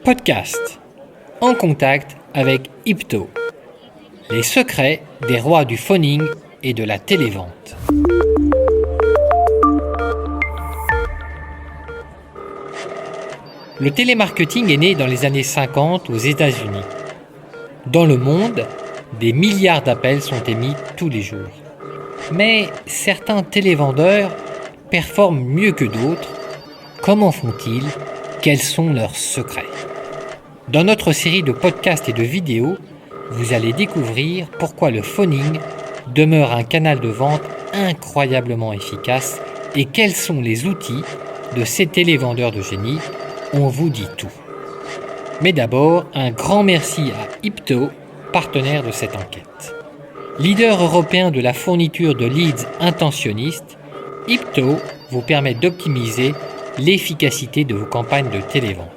Podcast. En contact avec Ipto. Les secrets des rois du phoning et de la télévente. Le télémarketing est né dans les années 50 aux États-Unis. Dans le monde, des milliards d'appels sont émis tous les jours. Mais certains télévendeurs performent mieux que d'autres. Comment font-ils ? Quels sont leurs secrets ? Dans notre série de podcasts et de vidéos, vous allez découvrir pourquoi le phoning demeure un canal de vente incroyablement efficace et quels sont les outils de ces télévendeurs de génie. On vous dit tout. Mais d'abord, un grand merci à Ipto, partenaire de cette enquête. Leader européen de la fourniture de leads intentionnistes, Ipto vous permet d'optimiser l'efficacité de vos campagnes de télévente.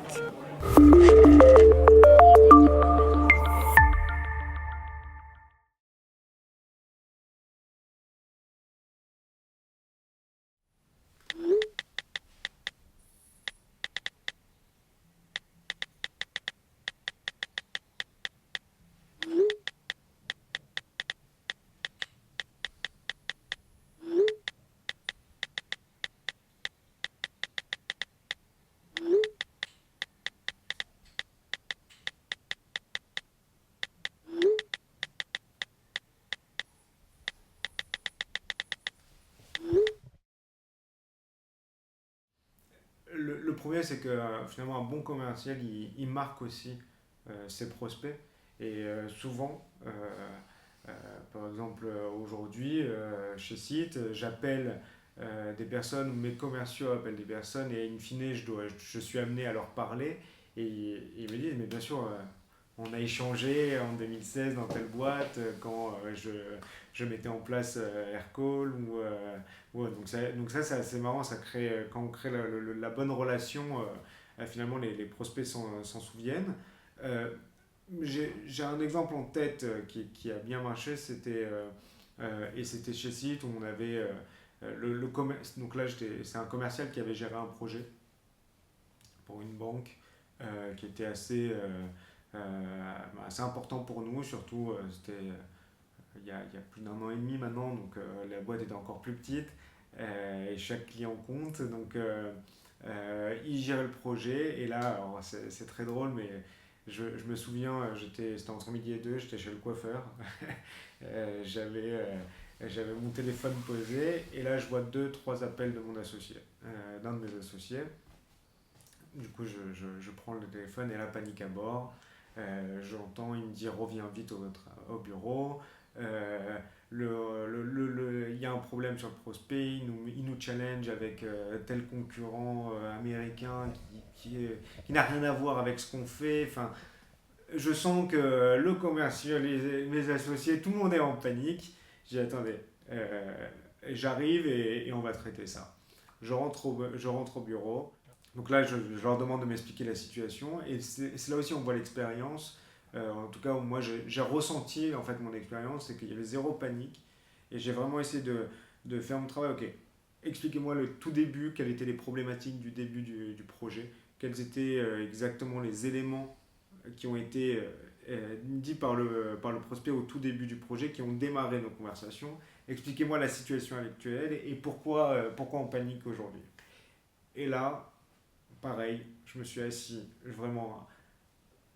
Le premier, c'est que finalement, un bon commercial, il marque aussi ses prospects. Et souvent, euh, par exemple, aujourd'hui, chez Site, j'appelle des personnes, ou mes commerciaux appellent des personnes, et in fine, je suis amené à leur parler. Et ils me disent, mais bien sûr, on a échangé en 2016 dans telle boîte, quand je mettais en place Aircall ouais, donc ça, c'est assez marrant, ça crée, quand on crée la bonne relation, finalement les prospects s'en souviennent. Euh, j'ai un exemple en tête qui a bien marché, et c'était chez Site où on avait le commerce. Donc là, c'est un commercial qui avait géré un projet pour une banque qui était assez important pour nous, surtout c'était il y a plus d'un an et demi maintenant, donc la boîte était encore plus petite et chaque client compte. Donc il gérait le projet et là, alors, c'est très drôle, mais je me souviens, c'était entre midi et deux, j'étais chez le coiffeur. J'avais mon téléphone posé et là je vois deux, trois appels de mon associé, d'un de mes associés. Du coup, je prends le téléphone et la panique à bord. J'entends, il me dit reviens vite au bureau. Il y a un problème sur le prospect, il nous challenge avec tel concurrent américain qui n'a rien à voir avec ce qu'on fait. Enfin, je sens que le commercial, mes associés, tout le monde est en panique. J'ai dit attendez, j'arrive et on va traiter ça. Je rentre au bureau. Donc là, je leur demande de m'expliquer la situation et c'est là aussi on voit l'expérience. En tout cas, moi j'ai ressenti en fait mon expérience, c'est qu'il y avait zéro panique et j'ai vraiment essayé de faire mon travail. Ok, expliquez-moi le tout début, quelles étaient les problématiques du début du projet, quels étaient exactement les éléments qui ont été dits par le prospect au tout début du projet, qui ont démarré nos conversations. Expliquez-moi la situation actuelle et pourquoi on panique aujourd'hui. Et là, pareil, je me suis assis vraiment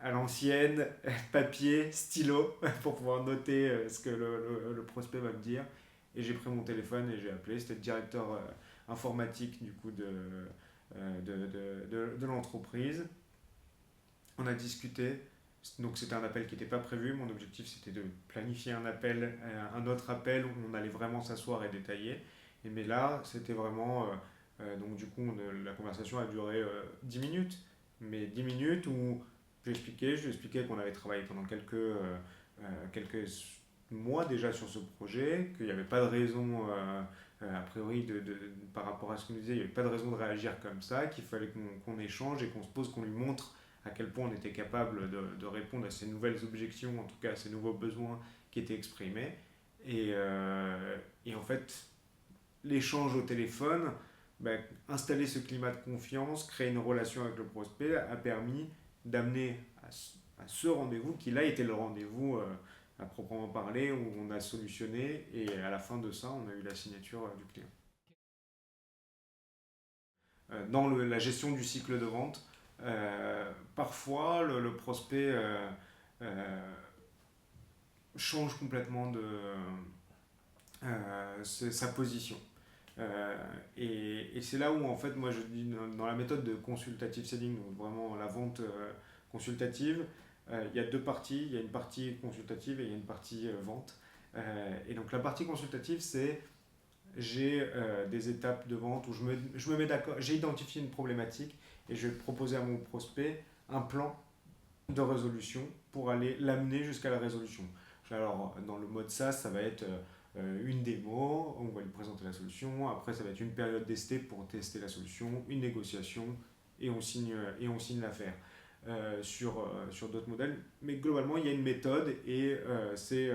à l'ancienne, papier, stylo, pour pouvoir noter ce que le prospect va me dire. Et j'ai pris mon téléphone et j'ai appelé. C'était le directeur informatique du coup de l'entreprise. On a discuté. Donc c'était un appel qui n'était pas prévu. Mon objectif c'était de planifier un autre appel où on allait vraiment s'asseoir et détailler. Mais là, c'était vraiment. Donc du coup, la conversation a duré 10 minutes. Mais 10 minutes où je lui expliquais qu'on avait travaillé pendant quelques mois déjà sur ce projet, qu'il n'y avait pas de raison, a priori, par rapport à ce qu'il nous disait, il n'y avait pas de raison de réagir comme ça, qu'il fallait qu'on échange et qu'on se pose, qu'on lui montre à quel point on était capable de répondre à ces nouvelles objections, en tout cas à ces nouveaux besoins qui étaient exprimés. Et en fait, l'échange au téléphone, ben, installer ce climat de confiance, créer une relation avec le prospect a permis d'amener à ce rendez-vous qui là était le rendez-vous à proprement parler, où on a solutionné et à la fin de ça, on a eu la signature du client. Dans la gestion du cycle de vente, parfois le prospect change complètement sa position. Et c'est là où en fait moi je dis dans la méthode de consultative selling, donc vraiment la vente consultative, il y a deux parties, il y a une partie consultative et il y a une partie vente. Et donc la partie consultative, c'est j'ai des étapes de vente où je me mets d'accord, j'ai identifié une problématique et je vais proposer à mon prospect un plan de résolution pour aller l'amener jusqu'à la résolution. Alors dans le mode SaaS, ça va être une démo, on va lui présenter la solution, après ça va être une période d'essai pour tester la solution, une négociation et on signe l'affaire. Sur d'autres modèles, mais globalement il y a une méthode et c'est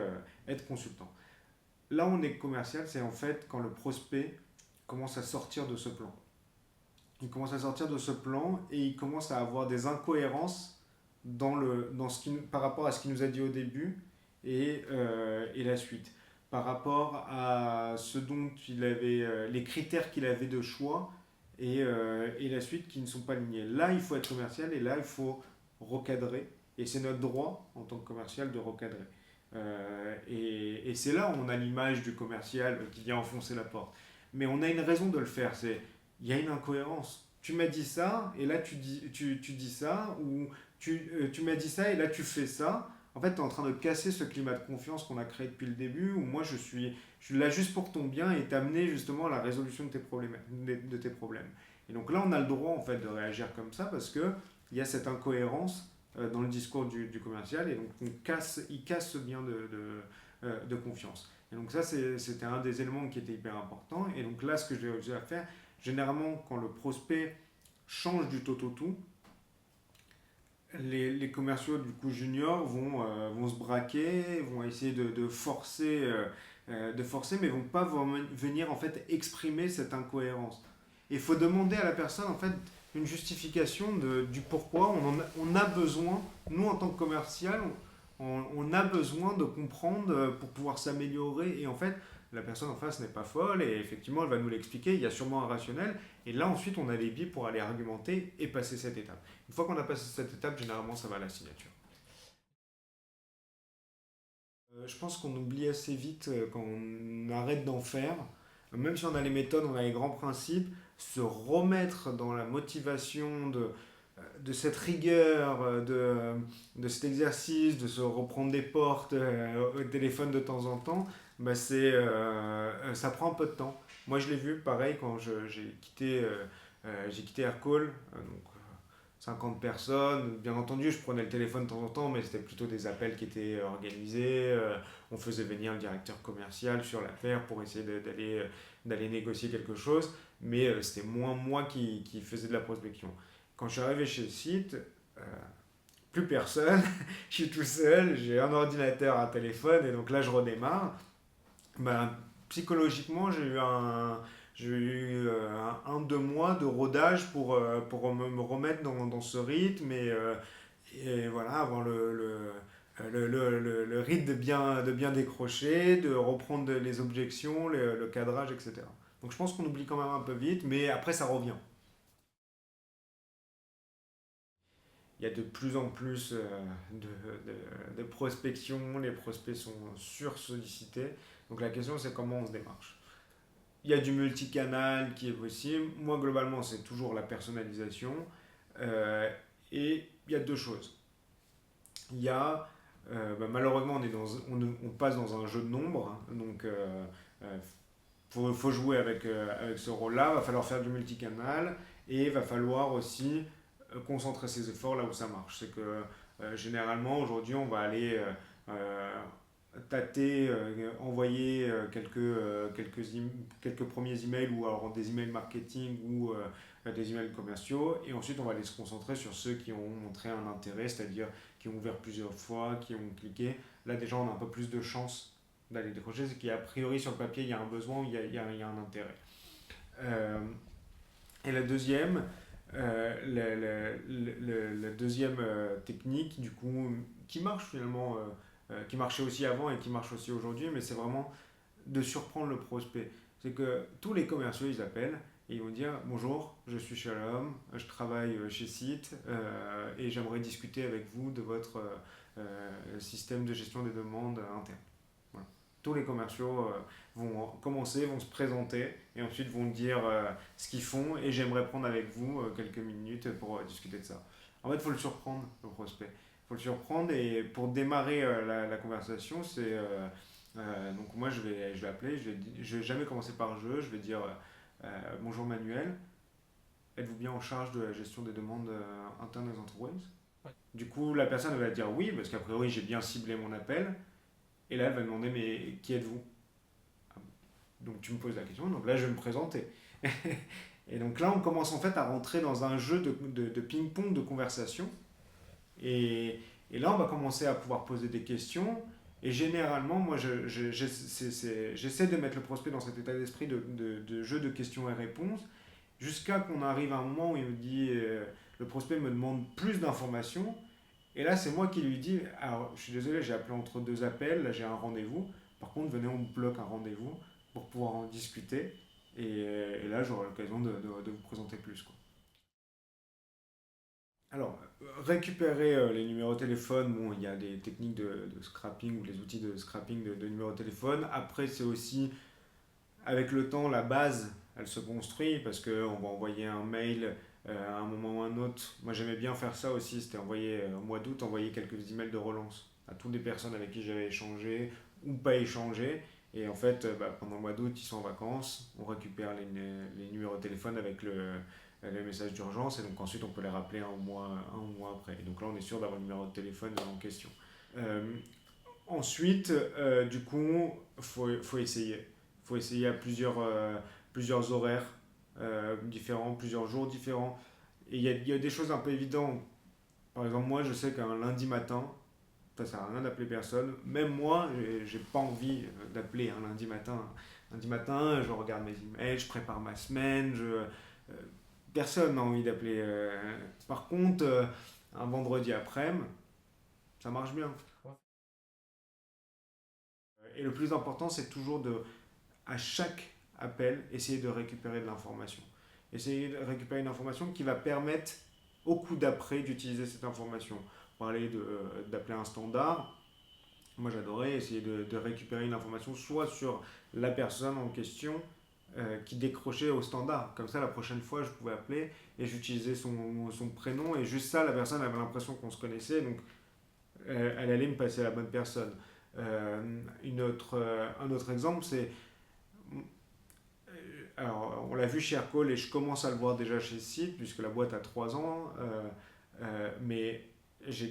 être consultant. Là on est commercial, c'est en fait quand le prospect commence à sortir de ce plan. Il commence à sortir de ce plan et il commence à avoir des incohérences par rapport à ce qu'il nous a dit au début et la suite. Par rapport à ce dont il avait, les critères qu'il avait de choix et la suite qui ne sont pas alignés. Là, il faut être commercial et là, il faut recadrer. Et c'est notre droit en tant que commercial de recadrer. Et c'est là où on a l'image du commercial qui vient enfoncer la porte. Mais on a une raison de le faire. Il y a une incohérence. Tu m'as dit ça et là tu dis ça, ou tu m'as dit ça et là tu fais ça. En fait, tu es en train de casser ce climat de confiance qu'on a créé depuis le début, où moi je suis là juste pour ton bien et t'amener justement à la résolution de tes problèmes. Et donc là, on a le droit en fait de réagir comme ça parce qu'il y a cette incohérence dans le discours du commercial et donc il casse ce lien de confiance. Et donc ça, c'était un des éléments qui était hyper important. Et donc là, ce que j'ai à faire, généralement, quand le prospect change du tout, les commerciaux du coup juniors vont se braquer, vont essayer de forcer, mais vont pas venir en fait exprimer cette incohérence. Et il faut demander à la personne en fait une justification du pourquoi on a besoin, nous en tant que commercial, on a besoin de comprendre pour pouvoir s'améliorer. Et en fait, la personne en face n'est pas folle et effectivement, elle va nous l'expliquer. Il y a sûrement un rationnel. Et là, ensuite, on a les billes pour aller argumenter et passer cette étape. Une fois qu'on a passé cette étape, généralement, ça va à la signature. Je pense qu'on oublie assez vite quand on arrête d'en faire. Même si on a les méthodes, on a les grands principes, se remettre dans la motivation de cette rigueur, de cet exercice, de se reprendre des portes au téléphone de temps en temps, bah ça prend un peu de temps. Moi, je l'ai vu, pareil, quand j'ai quitté Aircall, donc 50 personnes. Bien entendu, je prenais le téléphone de temps en temps, mais c'était plutôt des appels qui étaient organisés. On faisait venir le directeur commercial sur l'affaire pour essayer d'aller négocier quelque chose, mais c'était moins moi qui faisais de la prospection. Quand je suis arrivé chez le site, plus personne, je suis tout seul, j'ai un ordinateur, un téléphone, et donc là je redémarre. Ben, psychologiquement, j'ai eu 2 mois de rodage pour me remettre dans ce rythme et voilà, avoir le rythme de bien décrocher, de reprendre les objections, le cadrage, etc. Donc je pense qu'on oublie quand même un peu vite, mais après ça revient. Il y a de plus en plus de prospection, les prospects sont sursollicités. Donc la question c'est comment on se démarche. Il y a du multicanal qui est possible. Moi globalement c'est toujours la personnalisation. Euh, et il y a deux choses. Il y a malheureusement on passe dans un jeu de nombres, hein. Donc faut jouer avec ce rôle-là. Il va falloir faire du multicanal et il va falloir aussi concentrer ses efforts là où ça marche. C'est que généralement aujourd'hui on va aller euh, tâter, envoyer quelques premiers emails ou alors des emails marketing ou des emails commerciaux et ensuite on va aller se concentrer sur ceux qui ont montré un intérêt, c'est-à-dire qui ont ouvert plusieurs fois, qui ont cliqué. Là déjà on a un peu plus de chances d'aller décrocher, c'est qu'a priori sur le papier il y a un besoin, il y a un intérêt. Et la deuxième, La deuxième technique, du coup, qui marche finalement, qui marchait aussi avant et qui marche aussi aujourd'hui, mais c'est vraiment de surprendre le prospect. C'est que tous les commerciaux, ils appellent et ils vont dire: bonjour, je suis Shalom, je travaille chez Site et j'aimerais discuter avec vous de votre système de gestion des demandes internes. Voilà. Tous les commerciaux vont commencer, vont se présenter et ensuite vont dire ce qu'ils font, et j'aimerais prendre avec vous quelques minutes pour discuter de ça. En fait, il faut le surprendre, le prospect. Il faut le surprendre, et pour démarrer la conversation, donc moi je vais appeler, je vais jamais commencer par je vais dire bonjour Manuel, êtes-vous bien en charge de la gestion des demandes internes des entreprises? Ouais. Du coup, la personne elle va dire oui, parce qu'a priori j'ai bien ciblé mon appel, et là elle va demander mais qui êtes-vous? Donc tu me poses la question, donc là je vais me présenter. Et donc là on commence en fait à rentrer dans un jeu de ping-pong de conversation. Et là on va commencer à pouvoir poser des questions. Et généralement, moi j'essaie de mettre le prospect dans cet état d'esprit de jeu de questions et réponses, jusqu'à qu'on arrive à un moment où il me dit, le prospect me demande plus d'informations. Et là c'est moi qui lui dis: alors je suis désolé, j'ai appelé entre deux appels, là j'ai un rendez-vous. Par contre, venez, on bloque un rendez-vous pour pouvoir en discuter. Et là, j'aurai l'occasion de vous présenter plus, quoi. Alors, récupérer les numéros de téléphone, bon, il y a des techniques de scrapping ou les outils de scrapping de numéros de téléphone. Après, c'est aussi, avec le temps, la base, elle se construit parce qu'on va envoyer un mail à un moment ou à un autre. Moi, j'aimais bien faire ça aussi, c'était envoyer, au mois d'août, envoyer quelques emails de relance à toutes les personnes avec qui j'avais échangé ou pas échangé. Et en fait, pendant le mois d'août, ils sont en vacances, on récupère les numéros de téléphone avec le message d'urgence, et donc ensuite on peut les rappeler un mois après. Et donc là, on est sûr d'avoir le numéro de téléphone en question. Euh, Ensuite, du coup, faut essayer. Il faut essayer à plusieurs horaires différents, plusieurs jours différents. Et il y a des choses un peu évidentes. Par exemple, moi, je sais qu'un lundi matin, ça sert à rien d'appeler personne. Même moi, j'ai pas envie d'appeler un lundi matin. Lundi matin, je regarde mes emails, je prépare ma semaine. Personne n'a envie d'appeler. Par contre, un vendredi après-midi, ça marche bien. Et le plus important, c'est toujours à chaque appel, essayer de récupérer de l'information. Essayer de récupérer une information qui va permettre au coup d'après d'utiliser cette information. Parler d'appeler un standard. Moi, j'adorais essayer de récupérer une information soit sur la personne en question qui décrochait au standard. Comme ça, la prochaine fois, je pouvais appeler et j'utilisais son prénom, et juste ça, la personne avait l'impression qu'on se connaissait, donc elle allait me passer à la bonne personne. Un autre exemple, c'est, alors on l'a vu chez Aircall, et je commence à le voir déjà chez Site, puisque la boîte a 3 ans, mais j'ai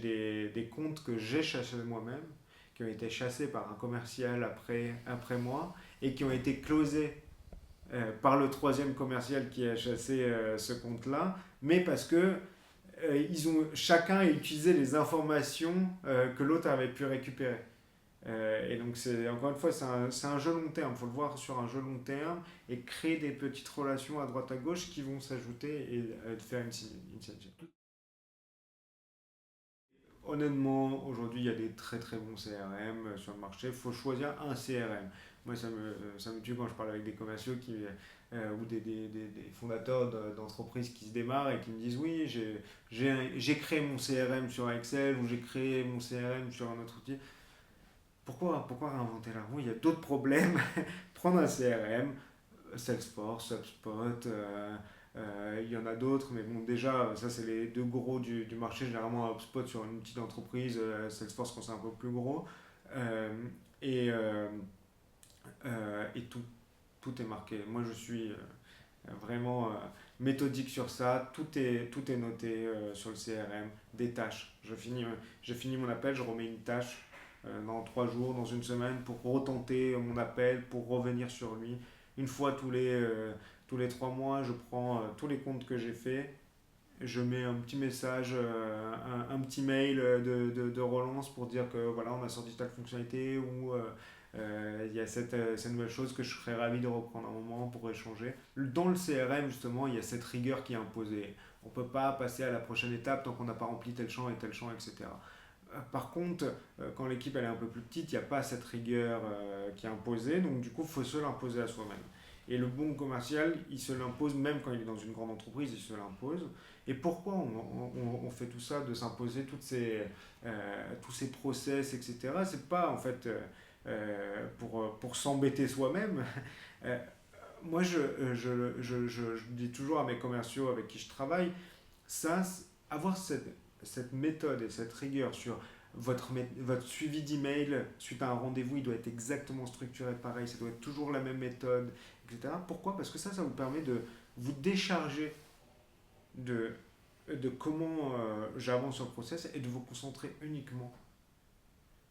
des comptes que j'ai chassés moi-même, qui ont été chassés par un commercial après moi, et qui ont été closés par le troisième commercial qui a chassé ce compte-là, mais parce que ils ont chacun utilisé les informations que l'autre avait pu récupérer. Et donc, encore une fois, c'est un jeu long terme. Il faut le voir sur un jeu long terme et créer des petites relations à droite à gauche qui vont s'ajouter et faire une synergie. Honnêtement, aujourd'hui, il y a des très très bons CRM sur le marché. Il faut choisir un CRM. Moi, ça me tue quand je parle avec des commerciaux ou des fondateurs d'entreprises qui se démarrent et qui me disent: oui, j'ai créé mon CRM sur Excel, ou j'ai créé mon CRM sur un autre outil. Pourquoi réinventer la roue? Il y a d'autres problèmes. Prendre un CRM, Salesforce, HubSpot, il y en a d'autres, mais bon, déjà, ça c'est les deux gros du marché. Généralement, HubSpot sur une petite entreprise, Salesforce quand c'est un peu plus gros. Euh, et et tout est marqué. Moi, je suis vraiment méthodique sur ça. Tout est noté sur le CRM. Des tâches. J'ai fini mon appel, je remets une tâche dans 3 jours, dans une semaine, pour retenter mon appel, pour revenir sur lui. Une fois tous les 3 mois, je prends tous les comptes que j'ai fait, je mets un petit message, un petit mail de relance pour dire que voilà, on a sorti telle fonctionnalité, ou il y a cette nouvelle chose que je serais ravi de reprendre un moment pour échanger. Dans le CRM, justement, il y a cette rigueur qui est imposée. On ne peut pas passer à la prochaine étape tant qu'on n'a pas rempli tel champ, etc. Par contre, quand l'équipe elle est un peu plus petite, il n'y a pas cette rigueur qui est imposée, donc du coup, il faut se l'imposer à soi-même. Et le bon commercial, il se l'impose même quand il est dans une grande entreprise, il se l'impose. Et pourquoi on fait tout ça, de s'imposer tous ces process, etc. C'est pas en fait pour s'embêter soi-même. Euh, Moi, je dis toujours à mes commerciaux avec qui je travaille, ça, avoir cette méthode et cette rigueur sur votre suivi d'email suite à un rendez-vous, il doit être exactement structuré pareil, ça doit être toujours la même méthode, etc. Pourquoi? Parce que ça vous permet de vous décharger de, de comment j'avance sur le process et de vous concentrer uniquement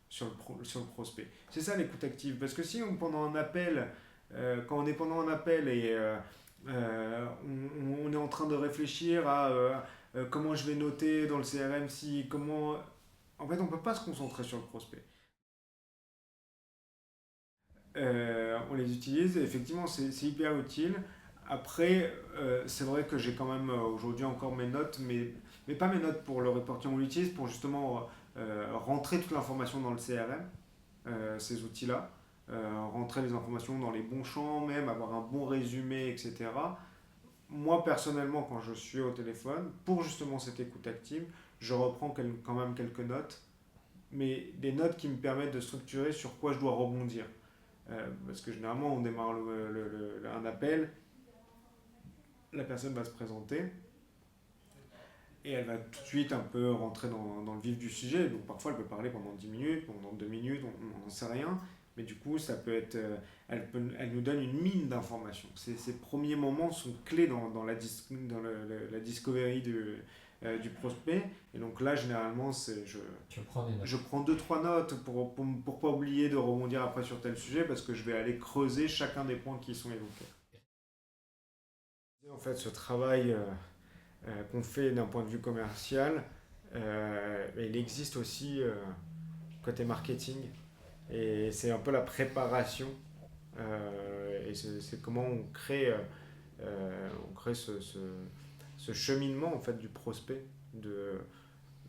sur le prospect. C'est ça l'écoute active. Parce que si pendant un appel, quand on est pendant un appel et on est en train de réfléchir à comment je vais noter dans le CRM, si, comment... En fait, on ne peut pas se concentrer sur le prospect. On les utilise, et effectivement, c'est hyper utile. Après, c'est vrai que j'ai quand même aujourd'hui encore mes notes, mais pas mes notes pour le reporting, on l'utilise pour justement rentrer toute l'information dans le CRM, ces outils-là, rentrer les informations dans les bons champs, même avoir un bon résumé, etc. Moi, personnellement, quand je suis au téléphone, pour justement cette écoute active, je reprends quand même quelques notes, mais des notes qui me permettent de structurer sur quoi je dois rebondir. Parce que généralement, on démarre un appel, la personne va se présenter et elle va tout de suite un peu rentrer dans le vif du sujet. Donc parfois, elle peut parler pendant 10 minutes, pendant 2 minutes, on n'en sait rien. Mais du coup, ça peut être, elle nous donne une mine d'informations. Ces premiers moments sont clés dans la discovery du prospect. Et donc là, généralement, Tu prends des notes. je prends deux trois notes pour pas oublier de rebondir après sur tel sujet parce que je vais aller creuser chacun des points qui sont évoqués. En fait, ce travail qu'on fait d'un point de vue commercial, il existe aussi côté marketing. Et c'est un peu la préparation. Et c'est comment on crée ce cheminement en fait, du prospect, de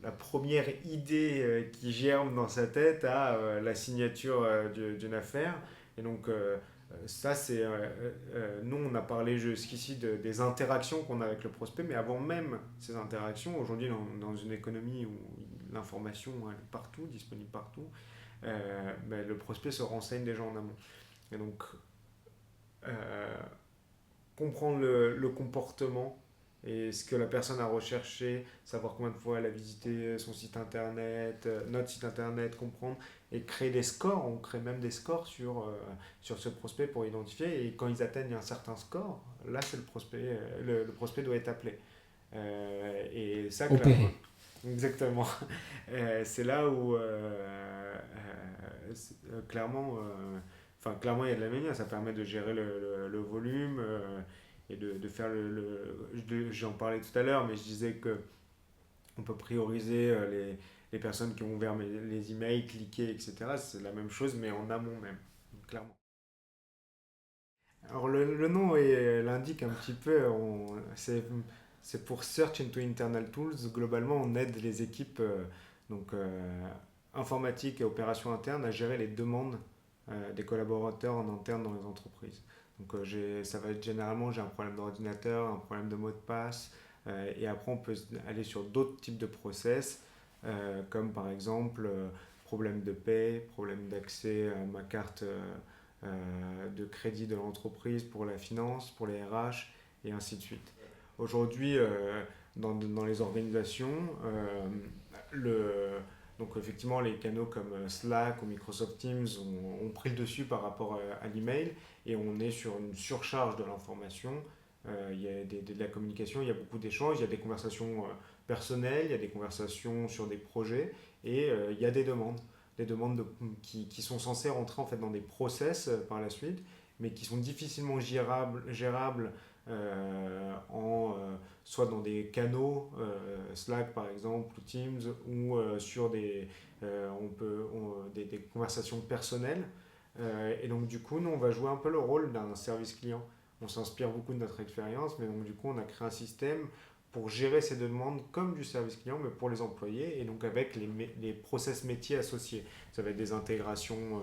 la première idée qui germe dans sa tête à la signature d'une affaire. Et donc, ça, c'est. Nous, on a parlé jusqu'ici des interactions qu'on a avec le prospect, mais avant même ces interactions, aujourd'hui, dans une économie où l'information elle est partout, disponible partout, ben, le prospect se renseigne déjà en amont. Et donc, euh, comprendre le comportement et ce que la personne a recherché, savoir combien de fois elle a visité son site internet, notre site internet, comprendre et créer des scores. On crée même des scores sur ce prospect pour identifier. Et quand ils atteignent un certain score, là, c'est le prospect, le prospect doit être appelé. Et ça, clairement. Opérer. Exactement. C'est là où clairement, clairement il y a de la manière, ça permet de gérer le volume et de faire j'en parlais tout à l'heure, mais je disais que on peut prioriser les personnes qui ont ouvert les emails, cliqué, etc. C'est la même chose, mais en amont même, clairement. Alors le nom l'indique un petit peu, c'est pour Search into Internal Tools. Globalement, on aide les équipes donc, informatiques et opérations internes à gérer les demandes des collaborateurs en interne dans les entreprises. Donc ça va être généralement, j'ai un problème d'ordinateur, un problème de mot de passe, et après on peut aller sur d'autres types de process, comme par exemple problème de paie, problème d'accès à ma carte de crédit de l'entreprise pour la finance, pour les RH, et ainsi de suite. Aujourd'hui, dans les organisations, le, donc effectivement, les canaux comme Slack ou Microsoft Teams ont pris le dessus par rapport à l'email et on est sur une surcharge de l'information. Il y a de la communication, il y a beaucoup d'échanges, il y a des conversations personnelles, il y a des conversations sur des projets et il y a des demandes qui sont censées rentrer en fait dans des process par la suite, mais qui sont difficilement gérables soit dans des canaux, Slack par exemple, ou Teams, ou sur des conversations personnelles. Et donc du coup, nous, on va jouer un peu le rôle d'un service client. On s'inspire beaucoup de notre expérience, mais donc du coup, on a créé un système pour gérer ces demandes comme du service client, mais pour les employés, et donc avec les process métiers associés. Ça va être des intégrations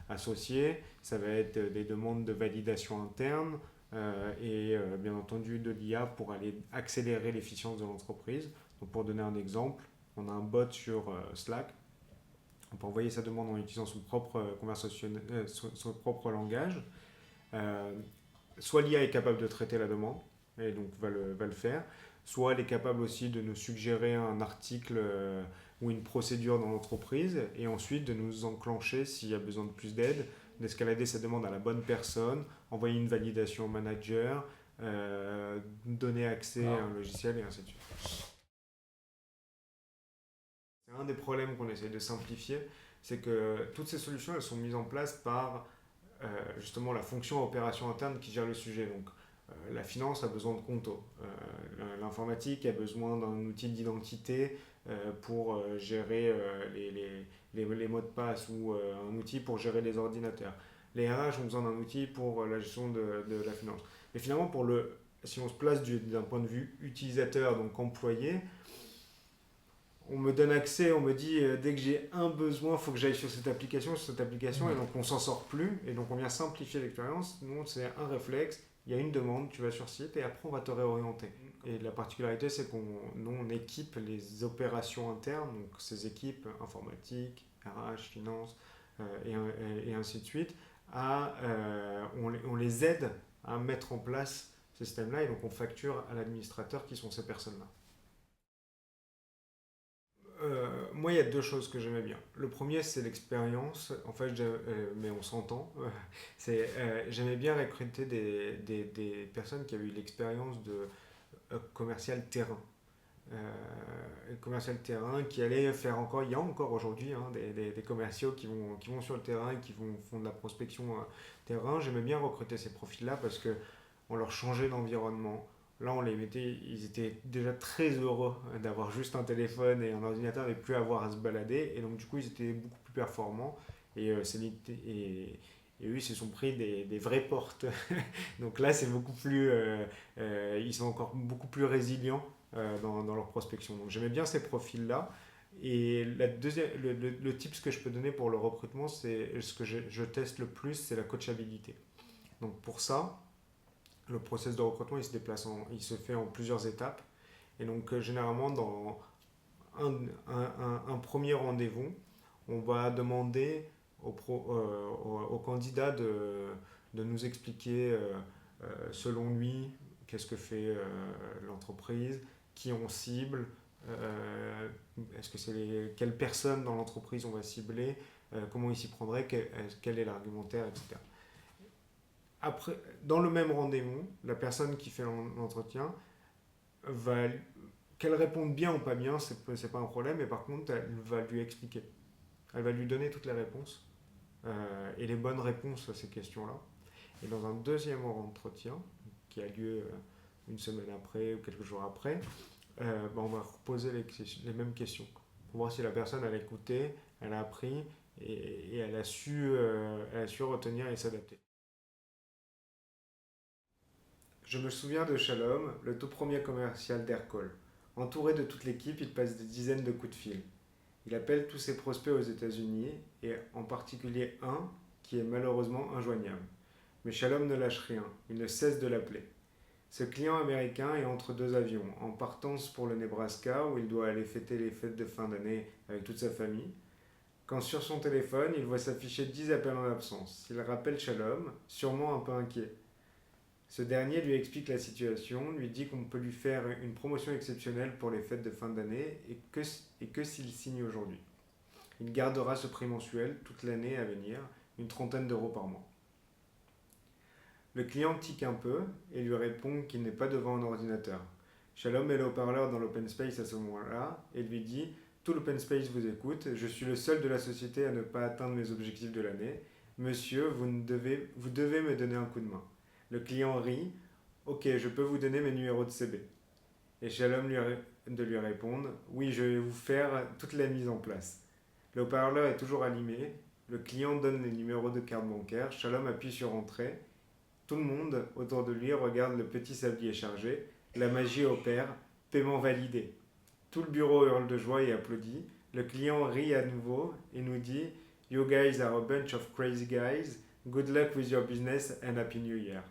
associées, ça va être des demandes de validation interne, bien entendu de l'IA pour aller accélérer l'efficience de l'entreprise. Donc pour donner un exemple, on a un bot sur Slack. On peut envoyer sa demande en utilisant son propre, son propre langage. Euh, Soit l'IA est capable de traiter la demande, et donc va le faire, soit elle est capable aussi de nous suggérer un article ou une procédure dans l'entreprise, et ensuite de nous enclencher s'il y a besoin de plus d'aide, d'escalader sa demande à la bonne personne, envoyer une validation au manager, donner accès à un logiciel, et ainsi de suite. C'est un des problèmes qu'on essaye de simplifier, c'est que toutes ces solutions, elles sont mises en place par justement la fonction opération interne qui gère le sujet. Donc, la finance a besoin de Conto. L'informatique a besoin d'un outil d'identité pour gérer les mots de passe ou un outil pour gérer les ordinateurs. Les RH ont besoin d'un outil pour la gestion de la finance. Mais finalement, si on se place d'un point de vue utilisateur, donc employé, on me donne accès, on me dit dès que j'ai un besoin, il faut que j'aille sur cette application, et donc on s'en sort plus, et donc on vient simplifier l'expérience. Nous, c'est un réflexe, il y a une demande, tu vas sur site, et après on va te réorienter. Et la particularité, c'est on équipe les opérations internes, donc ces équipes informatiques, RH, finance, et ainsi de suite, on les aide à mettre en place ce système-là, et donc on facture à l'administrateur qui sont ces personnes-là. Moi, il y a deux choses que j'aimais bien. Le premier, c'est l'expérience. En fait, mais on s'entend. J'aimais bien recruter des personnes qui avaient eu l'expérience de commercial terrain. Commercial terrain qui allait faire encore, il y a encore aujourd'hui des commerciaux qui vont sur le terrain et font de la prospection terrain. J'aimais bien recruter ces profils-là parce que on leur changeait d'environnement. Là, on les mettait, ils étaient déjà très heureux d'avoir juste un téléphone et un ordinateur et plus avoir à se balader. Et donc, du coup, ils étaient beaucoup plus performants. Et, eux, ils se sont pris des vraies portes. Donc là, c'est beaucoup plus. Ils sont encore beaucoup plus résilients dans leur prospection. Donc, j'aimais bien ces profils-là. Et le tips que je peux donner pour le recrutement, c'est ce que je teste le plus, c'est la coachabilité. Donc, pour ça, le process de recrutement, il se fait en plusieurs étapes. Et donc, généralement, dans un premier rendez-vous, on va demander au candidat de nous expliquer, selon lui, qu'est-ce que fait l'entreprise, qui on cible, est-ce que quelles personnes dans l'entreprise on va cibler, comment il s'y prendrait, quel est l'argumentaire, etc. Après, dans le même rendez-vous, la personne qui fait l'entretien va, qu'elle réponde bien ou pas bien, c'est pas un problème, mais par contre, elle va lui expliquer. Elle va lui donner toutes les réponses et les bonnes réponses à ces questions-là. Et dans un deuxième entretien, qui a lieu une semaine après ou quelques jours après, on va reposer les mêmes questions pour voir si la personne a écouté, elle a appris et elle a su retenir et s'adapter. Je me souviens de Shalom, le tout premier commercial d'Aircall. Entouré de toute l'équipe, il passe des dizaines de coups de fil. Il appelle tous ses prospects aux États-Unis, et en particulier un qui est malheureusement injoignable. Mais Shalom ne lâche rien, il ne cesse de l'appeler. Ce client américain est entre deux avions, en partance pour le Nebraska où il doit aller fêter les fêtes de fin d'année avec toute sa famille, quand sur son téléphone il voit s'afficher 10 appels en absence. Il rappelle Shalom, sûrement un peu inquiet. Ce dernier lui explique la situation, lui dit qu'on peut lui faire une promotion exceptionnelle pour les fêtes de fin d'année et que s'il signe aujourd'hui. Il gardera ce prix mensuel toute l'année à venir, une trentaine d'euros par mois. Le client tique un peu et lui répond qu'il n'est pas devant un ordinateur. Shalom met le haut-parleur dans l'open space à ce moment-là et lui dit « Tout l'open space vous écoute, je suis le seul de la société à ne pas atteindre mes objectifs de l'année. Monsieur, vous devez me donner un coup de main. » Le client rit. Ok, je peux vous donner mes numéros de CB. Et Shalom de lui répondre. Oui, je vais vous faire toute la mise en place. Le haut-parleur est toujours allumé. Le client donne les numéros de carte bancaire. Shalom appuie sur entrée. Tout le monde autour de lui regarde le petit sablier chargé. La magie opère. Paiement validé. Tout le bureau hurle de joie et applaudit. Le client rit à nouveau et nous dit You guys are a bunch of crazy guys. Good luck with your business and Happy New Year.